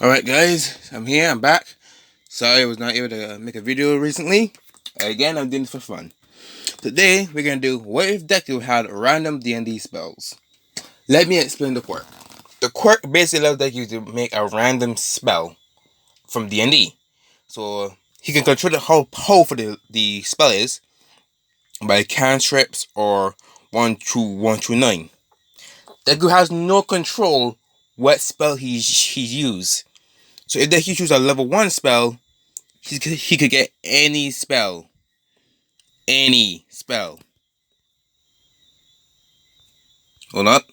Alright guys, I'm here, I'm back. Sorry I was not able to make a video recently. Again, I'm doing this for fun. Today, we're going to do what if Deku had random D&D spells. Let me explain the quirk. The quirk basically allows Deku to make a random spell from D&D. So, he can control how powerful the spell is by cantrips or 1 through 9. Deku has no control what spell he used. So if Deku chooses a level 1 spell, he could get any spell. Any spell. Hold up.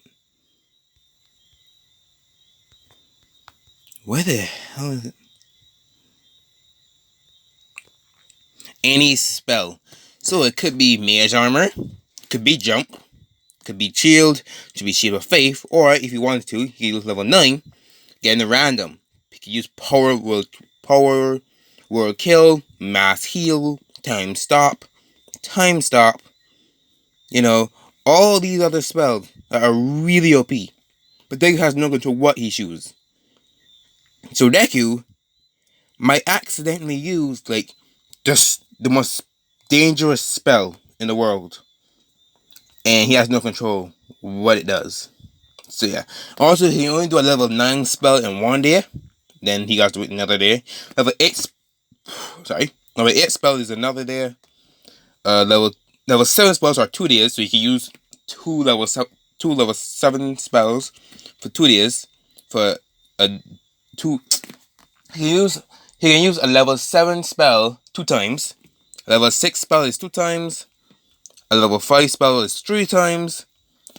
Where the hell is it? Any spell. So it could be Mage Armor, could be Jump, could be Shield, could be Shield of Faith, or if he wanted to, he could use level 9, get in random. He could use Power World Kill, Mass Heal, Time Stop, you know, all these other spells are really OP. But Deku has no control what he chooses. So Deku might accidentally use like just the most dangerous spell in the world, and he has no control what it does. So yeah. Also, he only do a level 9 spell in one day, then he got to do it another day. Level 8, level 8 spell is another day. Level 7 spells are 2 days, so you can use two level 7 spells for 2 days for a two. He can use a level 7 spell 2 times. A level 6 spell is 2 times. A level 5 spell is 3 times.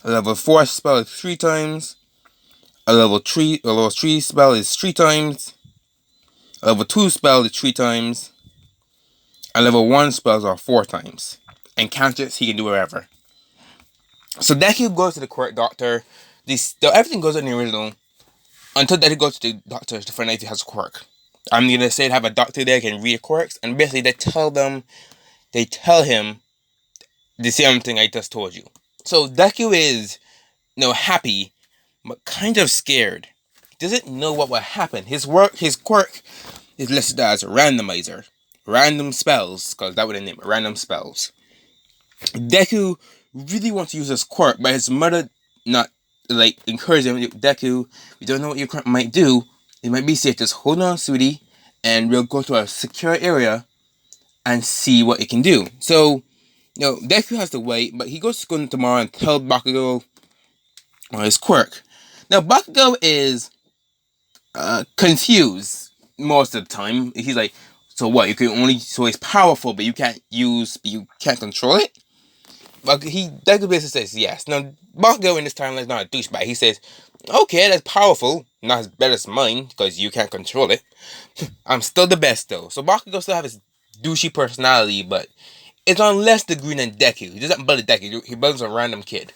A level 4 spell is 3 times. A level 3 spell is 3 times. A level 2 spell is 3 times. And level 1 spells are 4 times. And cantrips he can do wherever. So Deku goes to the correct doctor. Everything goes in the original until Deku goes to the doctor to find out if he has a quirk. I'm gonna say to have a doctor there can read quirks, and basically they tell him the same thing I just told you. So Deku is, happy, but kind of scared. He doesn't know what will happen. His quirk is listed as randomizer, random spells, because that would name it, random spells. Deku really wants to use his quirk, but his mother not encourage him. Deku, we don't know what your quirk might do. It might be safe. Just hold on, sweetie, and we'll go to a secure area and see what it can do. So, Deku has to wait, but he goes to school tomorrow and tell Bakugo his quirk. Now, Bakugo is confused most of the time. He's like, so what? So it's powerful, but you can't control it? But Deku basically says yes. Now, Bakugo in this timeline is not a douchebag. He says, okay, that's powerful. Not as bad as mine, because you can't control it. I'm still the best, though. So Bakugo still have his douchey personality, but it's on less degree than Deku. He doesn't bully Deku. He bullies a random kid.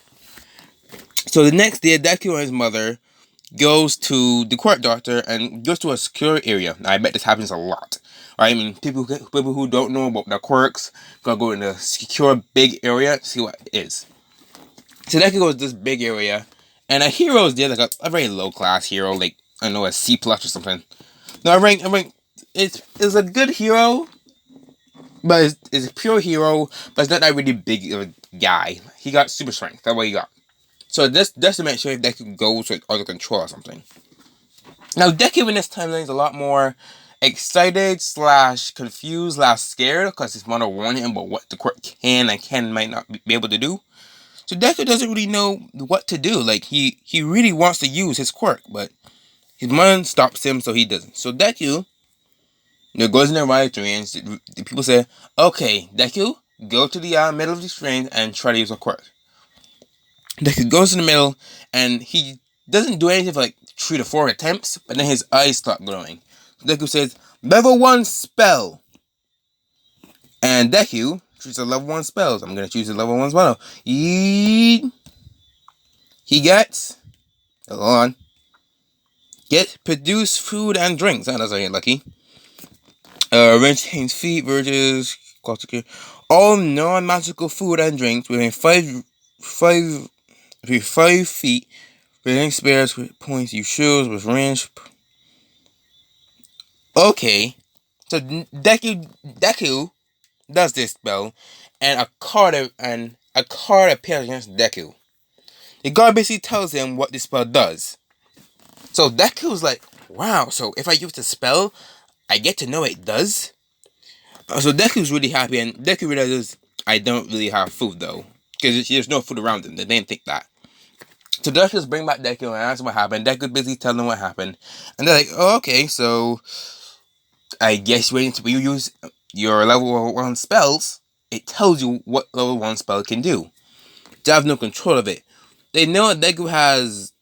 So the next day, Deku and his mother goes to the court doctor and goes to a secure area. Now, I bet this happens a lot. Right? I mean, people who don't know about the quirks gotta go in a secure big area to see what it is. So Deku goes to this big area, and a hero is there, like a very low class hero, like I don't know, a C plus or something. No, it's a good hero, but it's a pure hero, but it's not that really big of a guy. He got super strength. That's what he got. So just to make sure if Deku goes with other control or something. Now Deku in this timeline is a lot more excited / confused / scared because his mother warned him about what the quirk can and might not be able to do. So Deku doesn't really know what to do. Like he really wants to use his quirk, but his mother stops him, so he doesn't. So Deku, goes in the right range. The people say, "Okay, Deku, go to the middle of the screen and try to use a quirk." Deku goes in the middle, and he doesn't do anything for like 3 to 4 attempts, but then his eyes start glowing. Deku says, "Level 1 spell," and Deku chooses a level 1 spell. So I'm gonna choose a level 1 spell. He gets, hold on, produce food and drinks. That's very lucky. Arrange hands, feet, verges, all non-magical food and drinks within 5 feet. Within spares with points you choose with range. Okay, so Deku does this spell, and a card appears against Deku. The guard basically tells him what this spell does. So Deku's like, wow. So if I use the spell, I get to know what it does. So Deku's really happy, and Deku realizes I don't really have food though, because there's no food around him. They didn't think that. So Deku's bring back Deku and ask what happened. Deku's busy telling them what happened, and they're like, "Oh, okay. So I guess when you use your level 1 spells, it tells you what level 1 spell can do. They have no control of it. They know that Deku has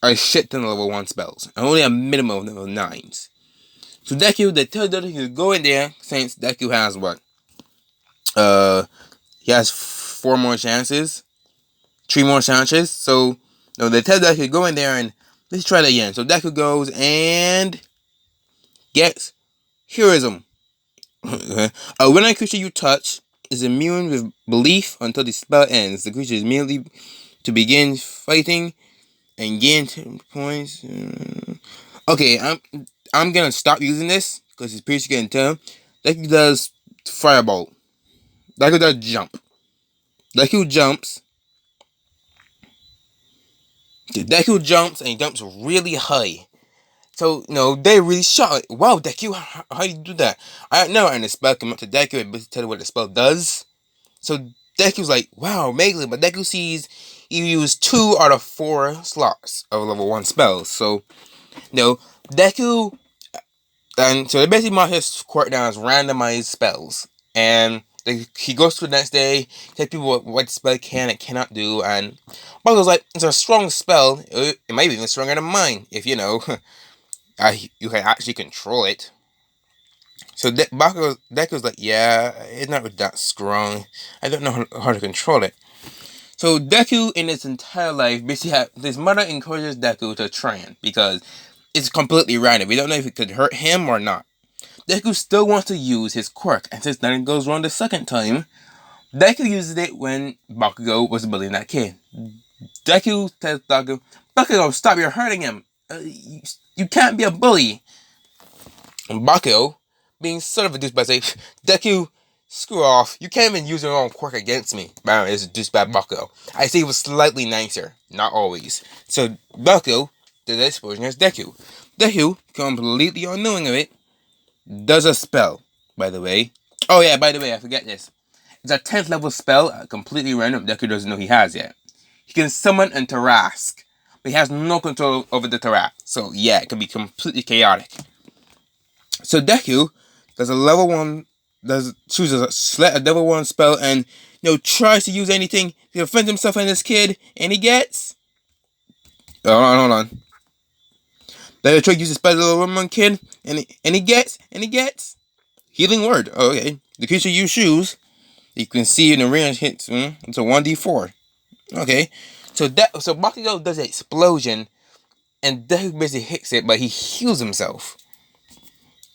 a shit ton of level 1 spells, and only a minimum of level 9s. So Deku, they tell Deku to go in there, since Deku has what? Uh, he has 4 more chances, 3 more chances. So, no, they tell Deku to go in there and let's try that again. So Deku goes and gets heroism. When a creature you touch is immune with belief until the spell ends. The creature is immediately to begin fighting and gain 10 points. Okay, I'm gonna stop using this because it's pretty getting turn. Deku does fireball. Deku does jump. Deku jumps. Deku jumps and he jumps really high. So, they really shocked. Like, wow, Deku, how do you do that? I don't know. And the spell came up to Deku and basically tell you what the spell does. So Deku's like, wow, amazing. But Deku sees you use 2 out of 4 slots of level 1 spells. So, Deku, and so they basically mark his quirk down as randomized spells. And he goes to the next day, tell people what the spell can and cannot do. And Bakugo's like, it's a strong spell. It might be even stronger than mine if, you can actually control it. So Deku's like, yeah, it's not that strong. I don't know how to control it. So Deku, in his entire life, basically his mother encourages Deku to train because it's completely random. We don't know if it could hurt him or not. Deku still wants to use his quirk, and since nothing goes wrong the second time, Deku uses it when Bakugo was bullying that kid. Deku tells Bakugo, stop, you're hurting him. You can't be a bully. And Bakugo, being sort of a douchebag, say, Deku, screw off. You can't even use your own quirk against me. Man, it's a douchebag Bakugo. I say he was slightly nicer, not always. So Bakugo did the explosion as Deku. Deku, completely unknowing of it, does a spell, by the way. Oh yeah, by the way, I forget this. It's a 10th level spell, completely random. Deku doesn't know he has yet. He can summon a Tarask, but he has no control over the Tarask. So yeah, it can be completely chaotic. So Deku does a level 1, chooses a level 1 spell and tries to use anything to defend himself and this kid, and he gets. Hold on. Deku tries to use a spell level 1 kid, and he gets healing word. Oh, okay. The creature you choose, you can see in the range hits. It's a 1d4. Okay. So Bakugo does an explosion, and Deku basically hits it, but he heals himself.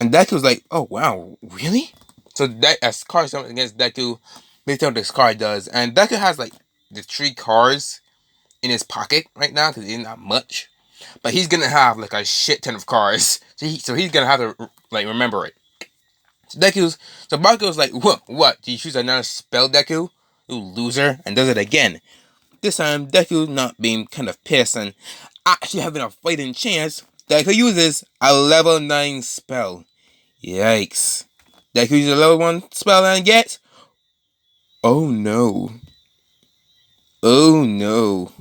And Deku's like, oh wow, really? So as card summons against Deku, based on what this card does. And Deku has like the 3 cards in his pocket right now because he's not much. But he's gonna have like a shit ton of cards. So he's gonna have to like remember it. So Bakugo's like, what? Did you choose another spell, Deku? You loser, and does it again. This time, Deku not being kind of pissed and actually having a fighting chance, Deku uses a level 9 spell. Yikes. Deku uses a level 1 spell and gets. Oh no. Oh no.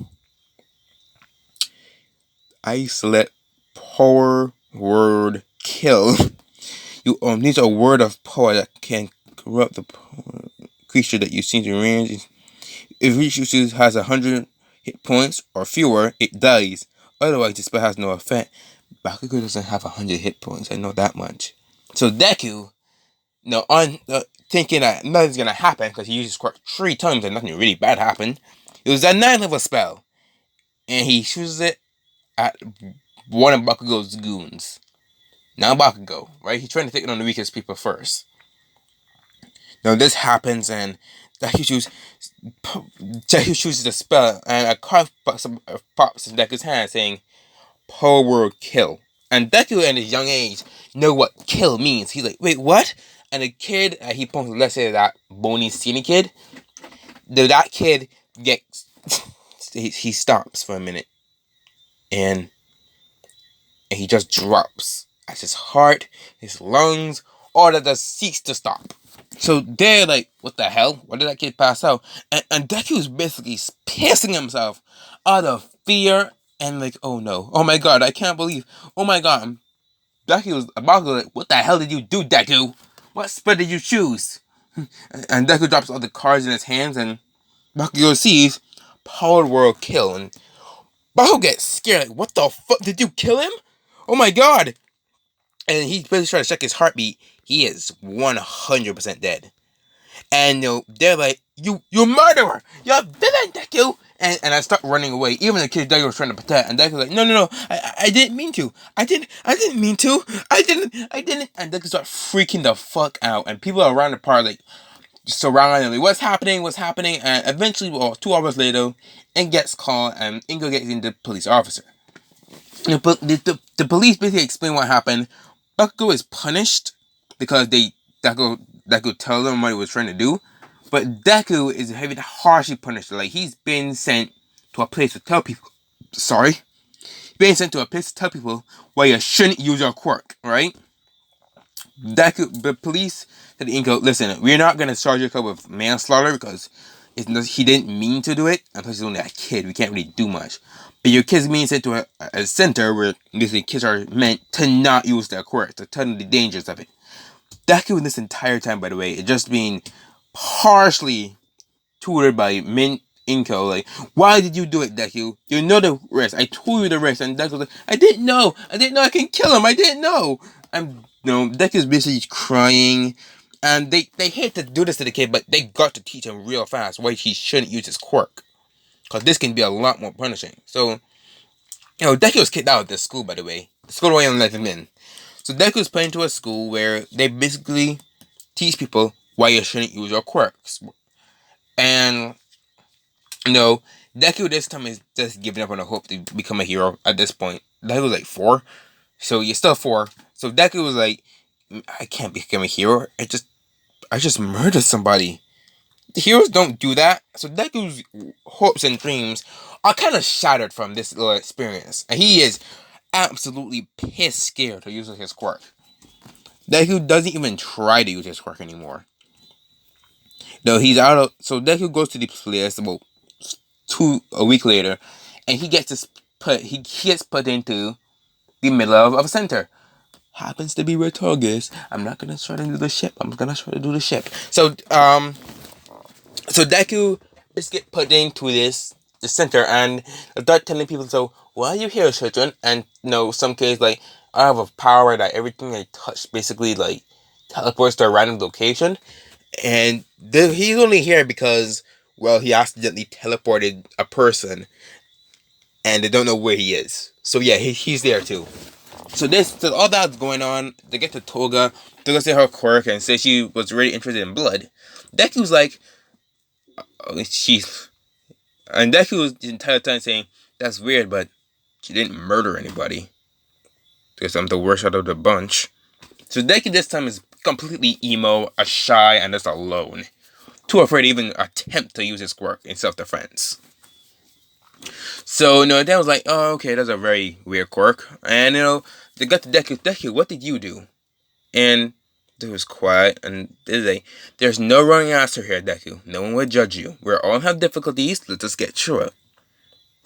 Isolate power word kill. You need a word of power that can corrupt the creature that you seem to range. If each creature has 100 hit points or fewer, it dies. Otherwise, the spell has no effect. Bakugo doesn't have 100 hit points. I know that much. So Deku, thinking that nothing's gonna happen because he used his quirk 3 times and nothing really bad happened. It was a 9th level spell, and he chooses it at one of Bakugo's goons. Now Bakugo, right? He's trying to take it on the weakest people first. Now this happens, and Deku chooses the spell, and a card pops in Deku's hand saying, "Power Word Kill." And Deku, in his young age, know what kill means. He's like, wait, what? And the kid, he points, let's say that bony, skinny kid, that kid gets, he stops for a minute, and he just drops as his heart, his lungs, all that does cease to stop. So they're like, what the hell? Why did that kid pass out? And Deku's basically pissing himself out of fear and like, oh no, oh my god, I can't believe, oh my god. Deku was about to go like, what the hell did you do, Deku? What spell did you choose? And Deku drops all the cards in his hands, and Bakugo sees Power World Kill, and Bakugo gets scared, like, what the fuck, did you kill him? Oh my god. And he's basically trying to check his heartbeat. He is 100% dead. And they're like, you murderer! You're a villain, Deku! And I start running away. Even the kid Deku was trying to protect. And Deku's like, no, I didn't mean to. I didn't mean to. I didn't. And Deku starts freaking the fuck out. And people around the park like surrounding him. Like, what's happening? And eventually, 2 hours later, it gets called and Ingo gets into police officer. The police basically explain what happened. Bakugo is punished because Deku tell them what he was trying to do, but Deku is heavily harshly punished. Like, he's been sent to a place to tell people. Sorry, being sent to a place to tell people why you shouldn't use your quirk. Right? The police said to Ingo, listen, we're not gonna charge you with manslaughter because he didn't mean to do it, and plus he's only a kid. We can't really do much. But your kid's being sent to a center where basically kids are meant to not use their quirks, to tell them the dangers of it. Deku in this entire time, by the way, is just being harshly tutored by Inko. Like, why did you do it, Deku? You know the risk. I told you the risk. And Deku's like, I didn't know I can kill him. I didn't know. And Deku's basically crying. And they hate to do this to the kid, but they got to teach him real fast why he shouldn't use his quirk. Because this can be a lot more punishing. So, Deku was kicked out of this school, by the way. The school won't let him in. So Deku's put into a school where they basically teach people why you shouldn't use your quirks. And, Deku this time is just giving up on the hope to become a hero at this point. Deku was like 4. So you're still 4. So Deku was like, I can't become a hero. I just murdered somebody. The heroes don't do that. So Deku's hopes and dreams are kind of shattered from this little experience. And he is absolutely pissed scared to use his quirk. Deku doesn't even try to use his quirk anymore. He's out of... So Deku goes to the police about a week later, and he gets put into the middle of a center. Happens to be where Toga is. I'm not gonna try to do the ship. I'm gonna try to do the ship. So Deku just get put into the center and start telling people, so why are you here, children? And some kids like, I have a power that everything I touch basically like teleports to a random location. And he's only here because, well, he accidentally teleported a person and they don't know where he is. So yeah, he's there too. So all that's going on, they get to Toga. Toga say her quirk and say she was really interested in blood. Deku's like, and Deku was the entire time saying, that's weird, but she didn't murder anybody. Because I'm the worst out of the bunch. So Deku this time is completely emo, shy, and just alone. Too afraid to even attempt to use his quirk in self-defense. So, Dad was like, oh, okay, that's a very weird quirk. And, they got to Deku, what did you do? And it was quiet, and they say, there's no wrong answer here, Deku. No one will judge you. We all have difficulties, let's just get through it.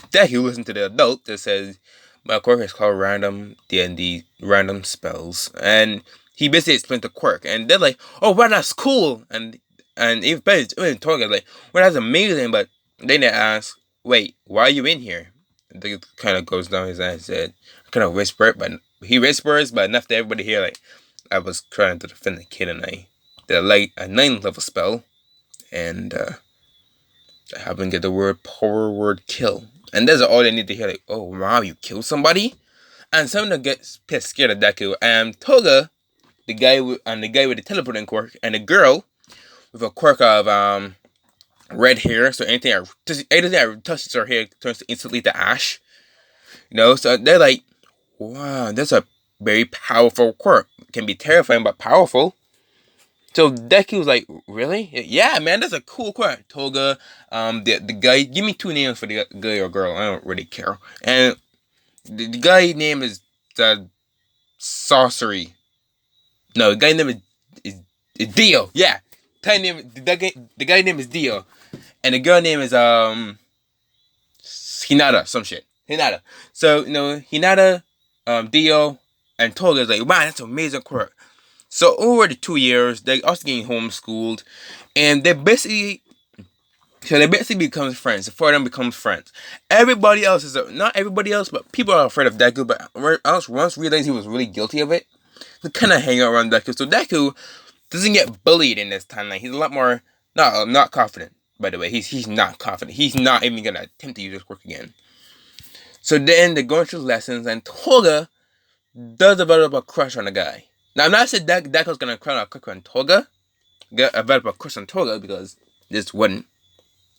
Deku listened to the adult that says, my quirk is called random D&D, random spells. And he basically explained the quirk, and they're like, oh, wow, that's cool. And even talking like, well, that's amazing, but then they ask, wait, why are you in here? And Deku kind of goes down his eyes and said, kind of whispered, but he whispers, but enough to everybody hear, like, I was trying to defend the kid, and I did like a 9th level spell, and I happen to get the word power word kill. And that's all they need to hear, like, oh wow, you killed somebody? And someone gets pissed scared of Deku, and Toga, the guy with the teleporting quirk, and the girl with a quirk of red hair, so anything that touches her hair turns instantly to ash. So they're like, wow, that's a very powerful quirk. Can be terrifying but powerful. So Deku was like, really? Yeah, man, that's a cool quirk. Toga, the guy. Give me two names for the guy or girl. I don't really care. And the guy name is Sorcery. No, the guy name is Dio. Yeah, the guy name is Dio, and the girl name is Hinata. Some shit. Hinata. So Hinata, Dio, and Toga is like, wow, that's an amazing quirk. So over the 2 years, they also getting homeschooled, and they basically becomes friends. The four of them becomes friends. Everybody else is not everybody else, but people are afraid of Deku. But once realized he was really guilty of it, they kind of hang out around Deku. So Deku doesn't get bullied in this timeline. He's a lot more not confident. By the way, he's not confident. He's not even gonna attempt to use this quirk again. So then they're going through lessons, and Toga does develop a crush on a guy. Now I'm not saying Deku's gonna crush on Toga, develop a crush on Toga because this wouldn't.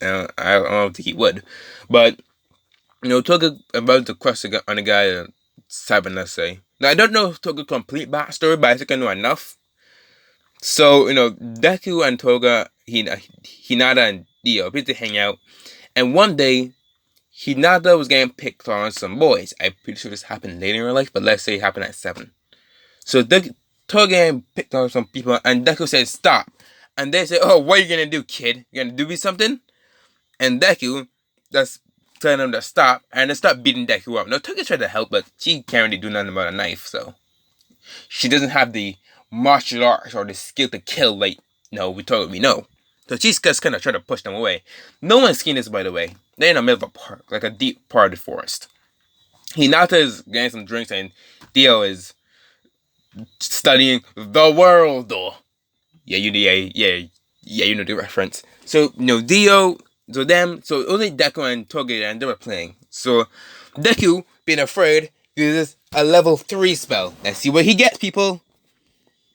I don't think he would, but Toga about to crush on a guy at 7, let's say. Now I don't know if Toga complete backstory, but I think I know enough. So Deku and Toga, Hinata and Dio basically hang out, and one day Hinata was getting picked on some boys. I'm pretty sure this happened later in her life, but let's say it happened at 7. So Toga getting picked on some people, and Deku says stop, and they say, "Oh, what are you gonna do, kid? You gonna do me something?" And Deku just telling them to stop, and they stop beating Deku up. Now Toga tried to help, but she can't really do nothing about a knife, so she doesn't have the martial arts or the skill to kill like we know. So she's just kind of trying to push them away. No one's seen this, by the way. They're in the middle of a park, like a deep part of the forest. Hinata is getting some drinks, and Dio is studying the world. Yeah, you know the reference. So Dio, so only Deku and Toga and they were playing. So Deku, being afraid, uses a level 3 spell. Let's see what he gets, people.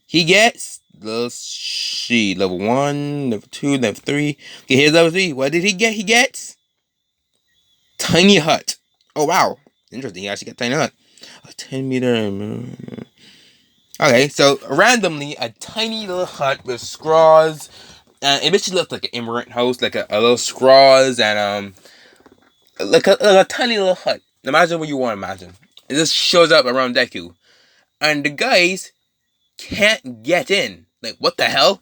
He gets, let's see, level 1, level 2, level 3. Okay, here's level 3. What did he get? He gets Tiny Hut. Oh, wow. Interesting. He actually got Tiny Hut. A 10-meter. Okay, so randomly, a tiny little hut with straws. It basically looks like an immigrant house, like a little straws and like a tiny little hut. Imagine what you want to imagine. It just shows up around Deku, and the guys can't get in. Like, what the hell?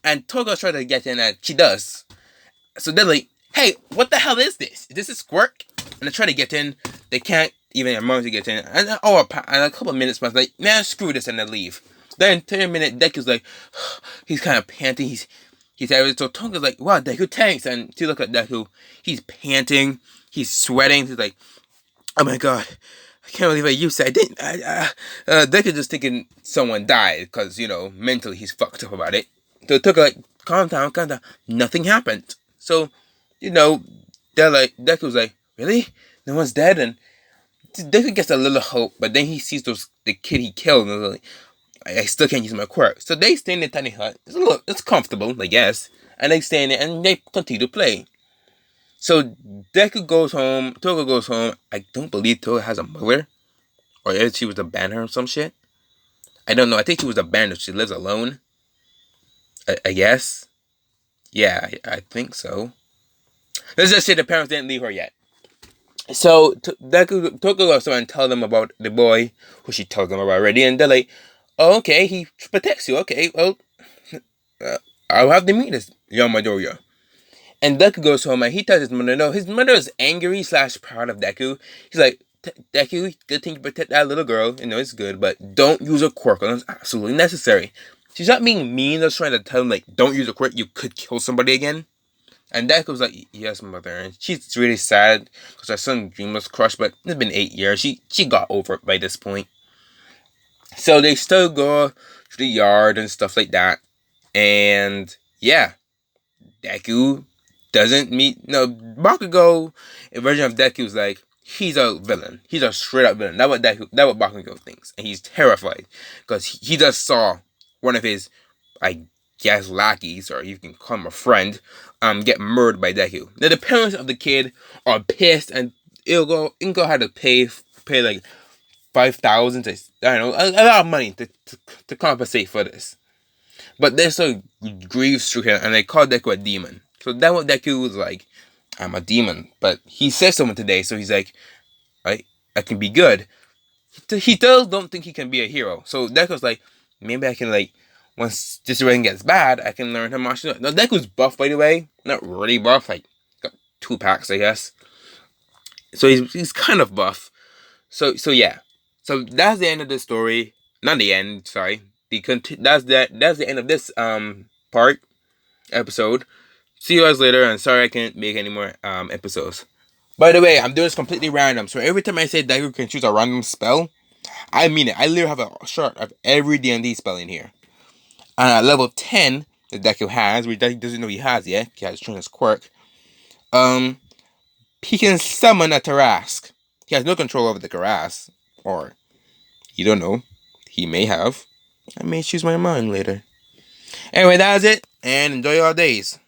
And Toga's trying to get in, and she does. So they're like, "Hey, what the hell is this? Is this a squirk?" And they try to get in. They can't even amount to get in. And a couple of minutes pass. Like, man, screw this, and they leave. Then 10 minutes, Deku's like, he's kind of panting. He's so Toga's like, "Wow, Deku, thanks." And she look at Deku. He's panting. He's sweating. He's like, "Oh my god, I can't believe I used it. I didn't." Deku just thinking someone died because mentally he's fucked up about it. So Toga like, calm down. Nothing happened. So they're like, Deku's like, really? No one's dead, and Deku gets a little hope, but then he sees the kid he killed, and like, I still can't use my quirk. So they stay in the tiny hut. It's comfortable, I guess. And they stay in it, and they continue to play. So Deku goes home, Toga goes home. I don't believe Toga has a mother, or if she was abandoned or some shit. I don't know. I think she was abandoned. She lives alone. I guess. Yeah, I think so. Let's just say the parents didn't leave her yet. So Toga goes and tells them about the boy, who she tells them about already, and they're like, "Oh, okay, he protects you. Okay, well, I'll have to meet this young Midoriya." And Deku goes home and he tells his mother, no, his mother is angry / proud of Deku. He's like, "Deku, good thing you protect that little girl. It's good, but don't use a quirk unless it's absolutely necessary." She's not being mean, just trying to tell him, like, don't use a quirk, you could kill somebody again. And Deku's like, "Yes, mother." And she's really sad because her son's dream was crushed, but it's been 8 years. She got over it by this point. So they still go to the yard and stuff like that. And yeah, Deku doesn't meet. No, Bakugo, a version of Deku, is like, he's a villain. He's a straight up villain. That's what Bakugo thinks. And he's terrified because he just saw one of his, I guess, lackeys, or you can call him a friend, get murdered by Deku. Now the parents of the kid are pissed, and Ingo had to pay like 5,000 to, I don't know, a lot of money to compensate for this. But they still grieves through him, and they call Deku a demon. So that what Deku was like, I'm a demon. But he said something today, so he's like, I can be good. He still don't think he can be a hero. So Deku's like, maybe I can, like, once this rain gets bad, I can learn how martial arts. Now Deku's buff, by the way. Not really buff, like, got 2 packs, I guess. So he's kind of buff. So yeah. So that's the end of the story. Not the end, sorry. That's the end of this part episode. See you guys later, and sorry I can't make any more episodes. By the way, I'm doing this completely random. So every time I say Deku can choose a random spell, I mean it. I literally have a chart of every D&D spell in here. And at level 10, the Deku has, which he doesn't know he has yet, he has shown his quirk. He can summon a Tarask. He has no control over the Tarask, or you don't know. He may have. I may choose my mind later. Anyway, that's it, and enjoy your days.